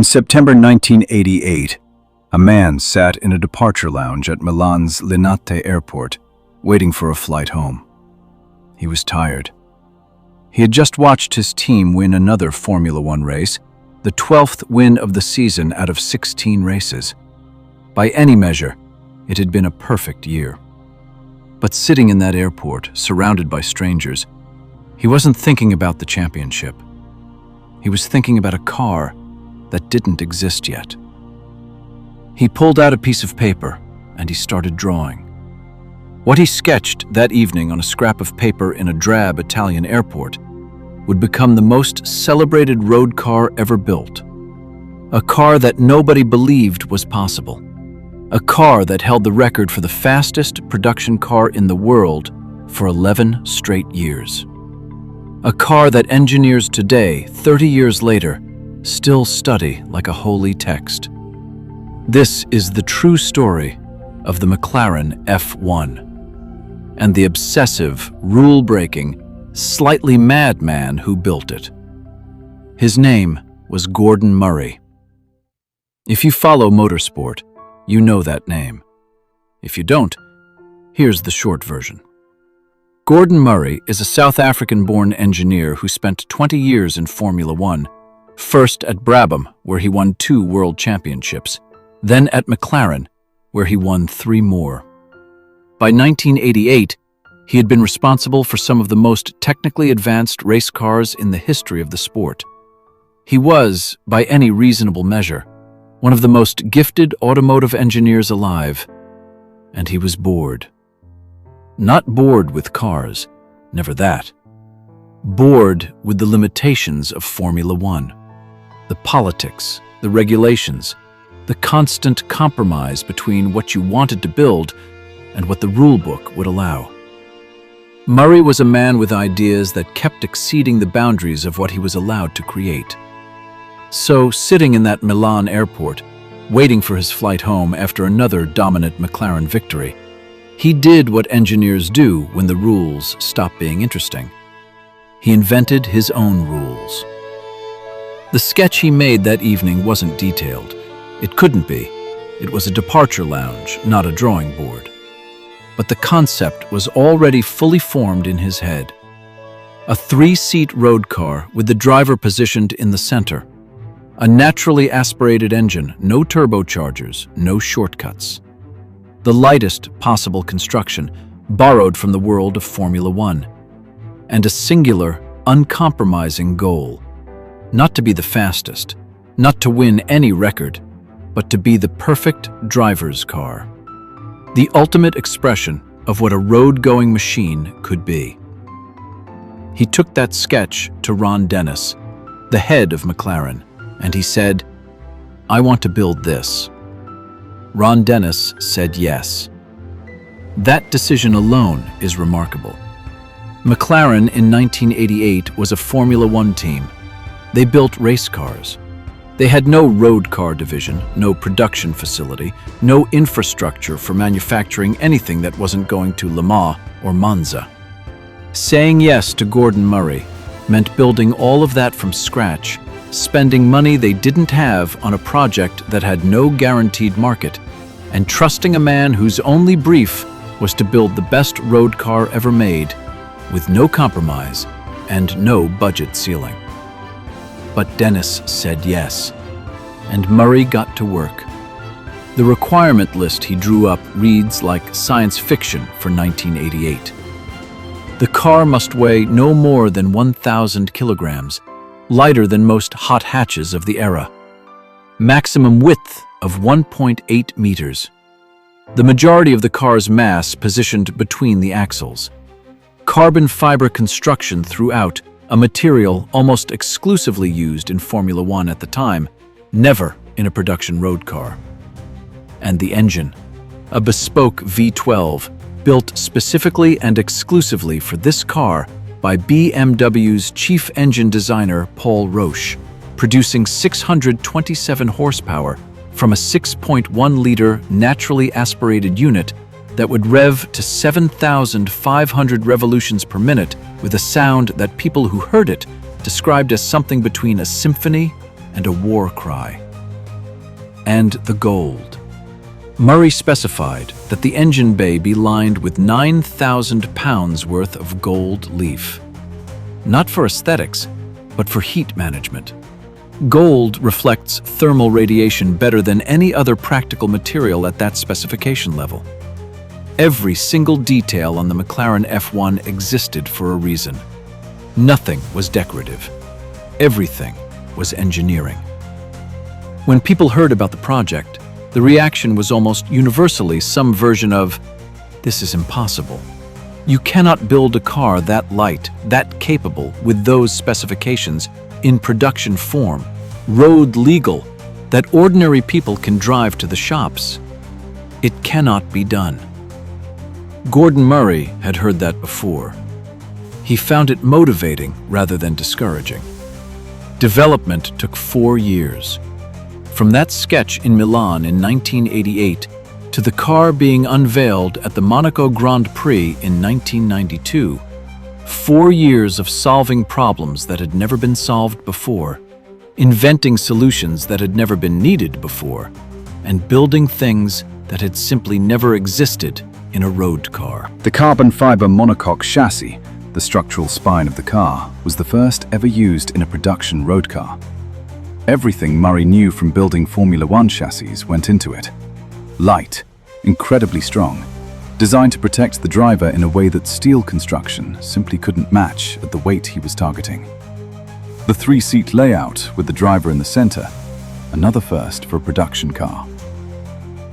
September 1988, a man sat in a departure lounge at Milan's Linate airport, waiting for a flight home. He was tired. He had just watched his team win another Formula One race, the 12th win of the season out of 16 races. By any measure, it had been a perfect year. But sitting in that airport, surrounded by strangers, he wasn't thinking about the championship. He was thinking about a car that didn't exist yet. He pulled out a piece of paper and he started drawing. What he sketched that evening on a scrap of paper in a drab Italian airport would become the most celebrated road car ever built. A car that nobody believed was possible. A car that held the record for the fastest production car in the world for 11 straight years. A car that engineers today, 30 years later, still study like a holy text. This is the true story of the McLaren F1 and the obsessive, rule-breaking, slightly mad man who built it. His name was Gordon Murray. If you follow motorsport, you know that name. If you don't, here's the short version. Gordon Murray is a South African-born engineer who spent 20 years in Formula One, first at Brabham, where he won 2 world championships, then at McLaren, where he won 3 more. By 1988, he had been responsible for some of the most technically advanced race cars in the history of the sport. He was, by any reasonable measure, one of the most gifted automotive engineers alive, and he was bored. Not bored with cars, never that. Bored with the limitations of Formula One. The politics, the regulations, the constant compromise between what you wanted to build and what the rulebook would allow. Murray was a man with ideas that kept exceeding the boundaries of what he was allowed to create. So, sitting in that Milan airport, waiting for his flight home after another dominant McLaren victory, he did what engineers do when the rules stop being interesting. He invented his own rules. The sketch he made that evening wasn't detailed. It couldn't be. It was a departure lounge, not a drawing board. But the concept was already fully formed in his head. A 3-seat road car with the driver positioned in the center. A naturally aspirated engine, no turbochargers, no shortcuts. The lightest possible construction, borrowed from the world of Formula One. And a singular, uncompromising goal. Not to be the fastest, not to win any record, but to be the perfect driver's car. The ultimate expression of what a road-going machine could be. He took that sketch to Ron Dennis, the head of McLaren, and he said, "I want to build this." Ron Dennis said yes. That decision alone is remarkable. McLaren in 1988 was a Formula One team. They built race cars. They had no road car division, no production facility, no infrastructure for manufacturing anything that wasn't going to Le Mans or Monza. Saying yes to Gordon Murray meant building all of that from scratch, spending money they didn't have on a project that had no guaranteed market, and trusting a man whose only brief was to build the best road car ever made, with no compromise and no budget ceiling. But Dennis said yes, and Murray got to work. The requirement list he drew up reads like science fiction for 1988. The car must weigh no more than 1,000 kilograms, lighter than most hot hatches of the era. Maximum width of 1.8 meters. The majority of the car's mass positioned between the axles. Carbon fiber construction throughout, a material almost exclusively used in Formula One at the time, never in a production road car. And the engine, a bespoke V12, built specifically and exclusively for this car by BMW's chief engine designer Paul Roche, producing 627 horsepower from a 6.1-liter naturally aspirated unit that would rev to 7,500 revolutions per minute with a sound that people who heard it described as something between a symphony and a war cry. and the gold. Murray specified that the engine bay be lined with 9,000 pounds worth of gold leaf. Not for aesthetics, but for heat management. Gold reflects thermal radiation better than any other practical material at that specification level. Every single detail on the McLaren F1 existed for a reason. Nothing was decorative. Everything was engineering. When people heard about the project, the reaction was almost universally some version of, "This is impossible. You cannot build a car that light, that capable, with those specifications, in production form, road legal, that ordinary people can drive to the shops. It cannot be done." Gordon Murray had heard that before. He found it motivating rather than discouraging. Development took 4 years. From that sketch in Milan in 1988 to the car being unveiled at the Monaco Grand Prix in 1992, 4 years of solving problems that had never been solved before, inventing solutions that had never been needed before, and building things that had simply never existed in a road car. The carbon fiber monocoque chassis, the structural spine of the car, was the first ever used in a production road car. Everything Murray knew from building Formula One chassis went into it. Light, incredibly strong, designed to protect the driver in a way that steel construction simply couldn't match at the weight he was targeting. The 3-seat layout with the driver in the center, another first for a production car.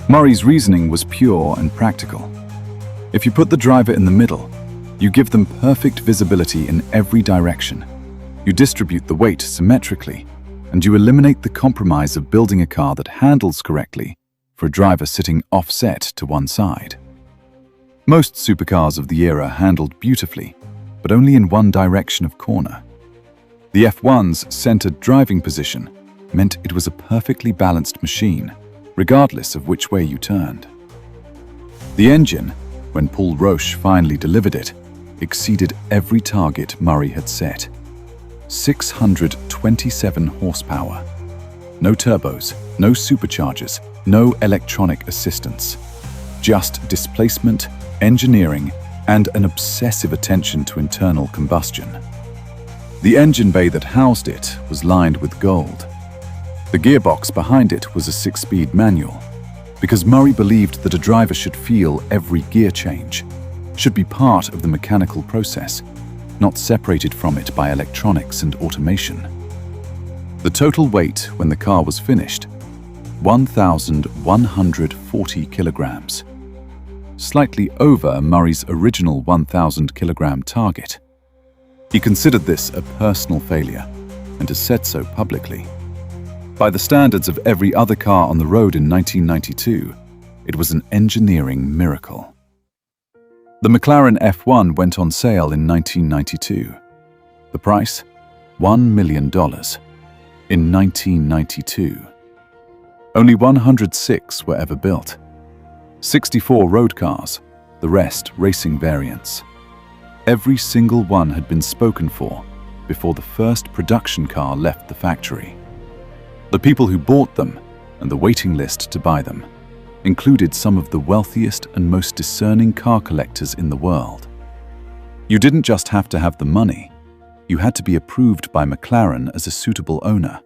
Murray's reasoning was pure and practical. If you put the driver in the middle, you give them perfect visibility in every direction. You distribute the weight symmetrically, and you eliminate the compromise of building a car that handles correctly for a driver sitting offset to one side. Most supercars of the era handled beautifully, but only in one direction of corner. The F1's centered driving position meant it was a perfectly balanced machine, regardless of which way you turned. The engine, when Paul Roche finally delivered it, exceeded every target Murray had set. 627 horsepower. No turbos, no superchargers, no electronic assistance. Just displacement, engineering, and an obsessive attention to internal combustion. The engine bay that housed it was lined with gold. The gearbox behind it was a 6-speed manual, because Murray believed that a driver should feel every gear change, should be part of the mechanical process, not separated from it by electronics and automation. The total weight when the car was finished, 1,140 kilograms, slightly over Murray's original 1,000 kilogram target. He considered this a personal failure and has said so publicly. By the standards of every other car on the road in 1992, it was an engineering miracle. The McLaren F1 went on sale in 1992. The price? $1 million. In 1992. Only 106 were ever built. 64 road cars, the rest racing variants. Every single one had been spoken for before the first production car left the factory. The people who bought them and the waiting list to buy them included some of the wealthiest and most discerning car collectors in the world. You didn't just have to have the money, you had to be approved by McLaren as a suitable owner.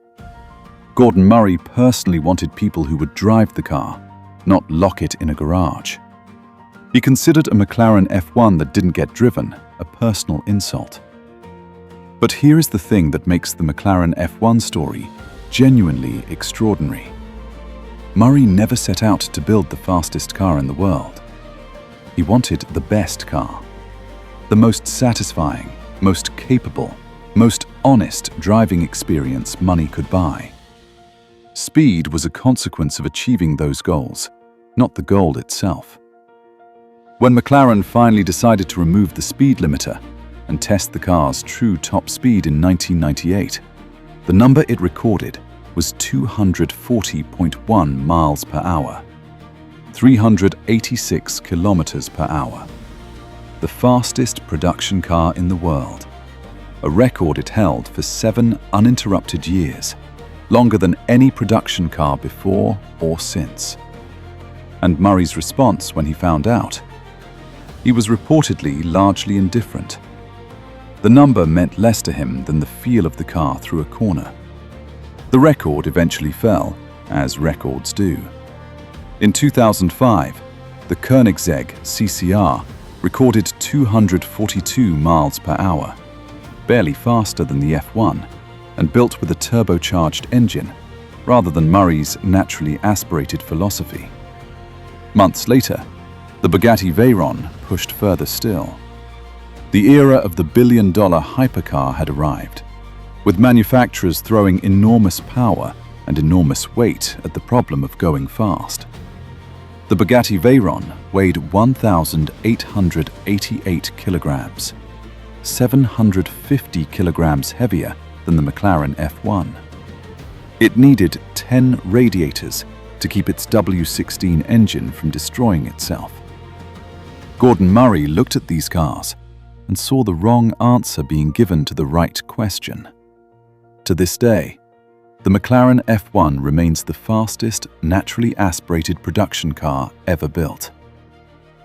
Gordon Murray personally wanted people who would drive the car, not lock it in a garage. He considered a McLaren F1 that didn't get driven a personal insult. But here is the thing that makes the McLaren F1 story genuinely extraordinary. Murray never set out to build the fastest car in the world. He wanted the best car, the most satisfying, most capable, most honest driving experience money could buy. Speed was a consequence of achieving those goals, not the goal itself. When McLaren finally decided to remove the speed limiter and test the car's true top speed in 1998, the number it recorded was 240.1 miles per hour, 386 kilometers per hour. The fastest production car in the world, a record it held for 7 uninterrupted years, longer than any production car before or since. And Murray's response when he found out? He was reportedly largely indifferent. The number meant less to him than the feel of the car through a corner. The record eventually fell, as records do. In 2005, the Koenigsegg CCR recorded 242 miles per hour, barely faster than the F1, and built with a turbocharged engine, rather than Murray's naturally aspirated philosophy. Months later, the Bugatti Veyron pushed further still. The era of the billion-dollar hypercar had arrived, with manufacturers throwing enormous power and enormous weight at the problem of going fast. The Bugatti Veyron weighed 1,888 kilograms, 750 kilograms heavier than the McLaren F1. It needed 10 radiators to keep its W16 engine from destroying itself. Gordon Murray looked at these cars and saw the wrong answer being given to the right question. To this day, the McLaren F1 remains the fastest naturally aspirated production car ever built.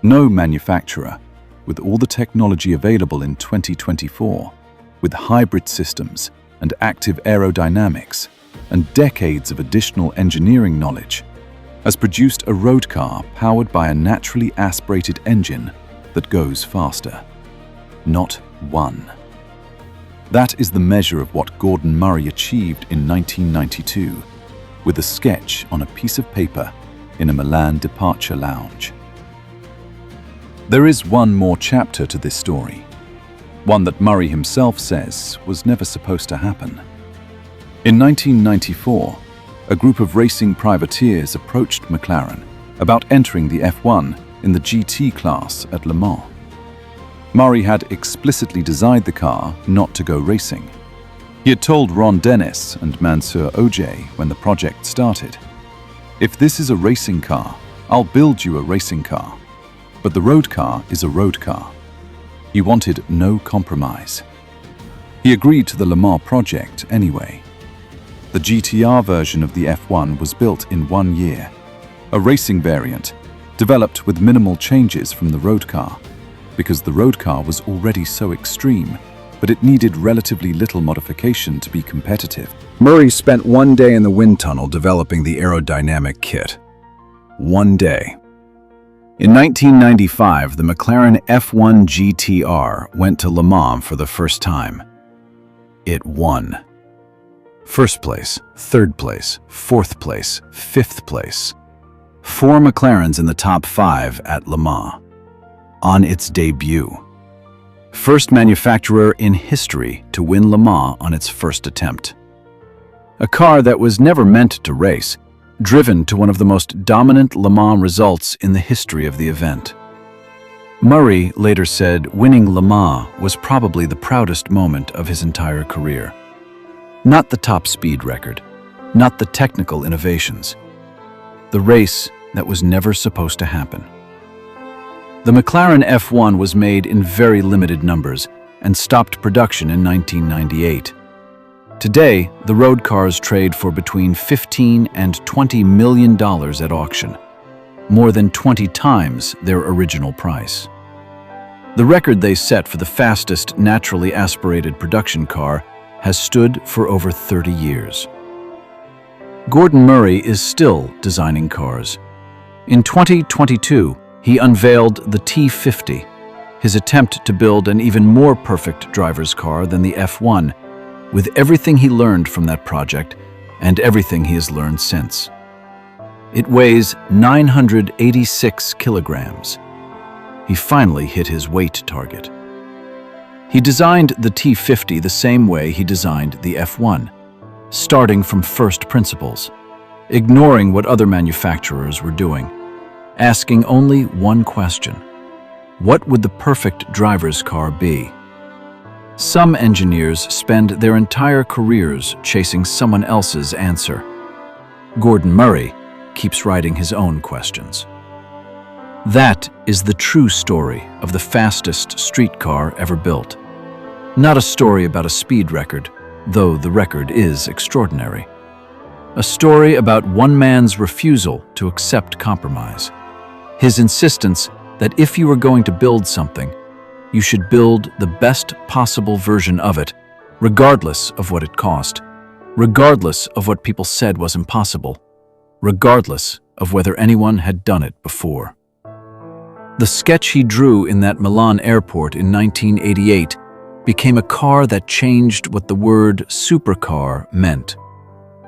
No manufacturer, with all the technology available in 2024, with hybrid systems and active aerodynamics and decades of additional engineering knowledge, has produced a road car powered by a naturally aspirated engine that goes faster. Not one. That is the measure of what Gordon Murray achieved in 1992 with a sketch on a piece of paper in a Milan departure lounge. There is one more chapter to this story, one that Murray himself says was never supposed to happen. In 1994, a group of racing privateers approached McLaren about entering the F1 in the GT class at Le Mans. Murray had explicitly designed the car not to go racing. He had told Ron Dennis and Mansour Ojay when the project started, "If this is a racing car, I'll build you a racing car. But the road car is a road car." He wanted no compromise. He agreed to the Le Mans project anyway. The GTR version of the F1 was built in 1 year, a racing variant developed with minimal changes from the road car, because the road car was already so extreme, but it needed relatively little modification to be competitive. Murray spent 1 day in the wind tunnel developing the aerodynamic kit. 1 day. In 1995, the McLaren F1 GTR went to Le Mans for the first time. It won. First place, third place, fourth place, fifth place. 4 McLarens in the top 5 at Le Mans. On its debut. First manufacturer in history to win Le Mans on its first attempt. A car that was never meant to race, driven to one of the most dominant Le Mans results in the history of the event. Murray later said winning Le Mans was probably the proudest moment of his entire career. Not the top speed record, not the technical innovations. The race that was never supposed to happen. The McLaren F1 was made in very limited numbers and stopped production in 1998. Today, the road cars trade for between $15 and $20 million at auction, more than 20 times their original price. The record they set for the fastest naturally aspirated production car has stood for over 30 years. Gordon Murray is still designing cars. In 2022, he unveiled the T50, his attempt to build an even more perfect driver's car than the F1, with everything he learned from that project and everything he has learned since. It weighs 986 kilograms. He finally hit his weight target. He designed the T50 the same way he designed the F1, starting from first principles, ignoring what other manufacturers were doing, asking only one question: what would the perfect driver's car be? Some engineers spend their entire careers chasing someone else's answer. Gordon Murray keeps writing his own questions. That is the true story of the fastest street car ever built. Not a story about a speed record, though the record is extraordinary. A story about one man's refusal to accept compromise. His insistence that if you were going to build something, you should build the best possible version of it, regardless of what it cost, regardless of what people said was impossible, regardless of whether anyone had done it before. The sketch he drew in that Milan airport in 1988 became a car that changed what the word supercar meant,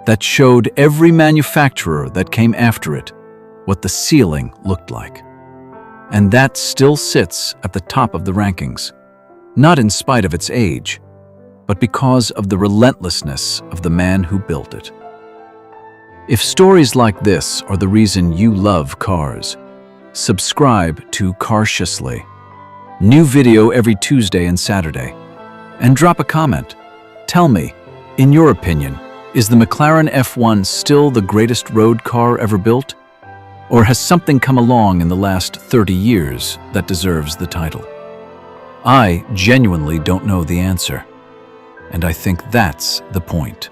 that showed every manufacturer that came after it what the ceiling looked like. And that still sits at the top of the rankings, not in spite of its age, but because of the relentlessness of the man who built it. If stories like this are the reason you love cars, subscribe to Cautiously. New video every Tuesday and Saturday. And drop a comment. Tell me, in your opinion, is the McLaren F1 still the greatest road car ever built? Or has something come along in the last 30 years that deserves the title? I genuinely don't know the answer. And I think that's the point.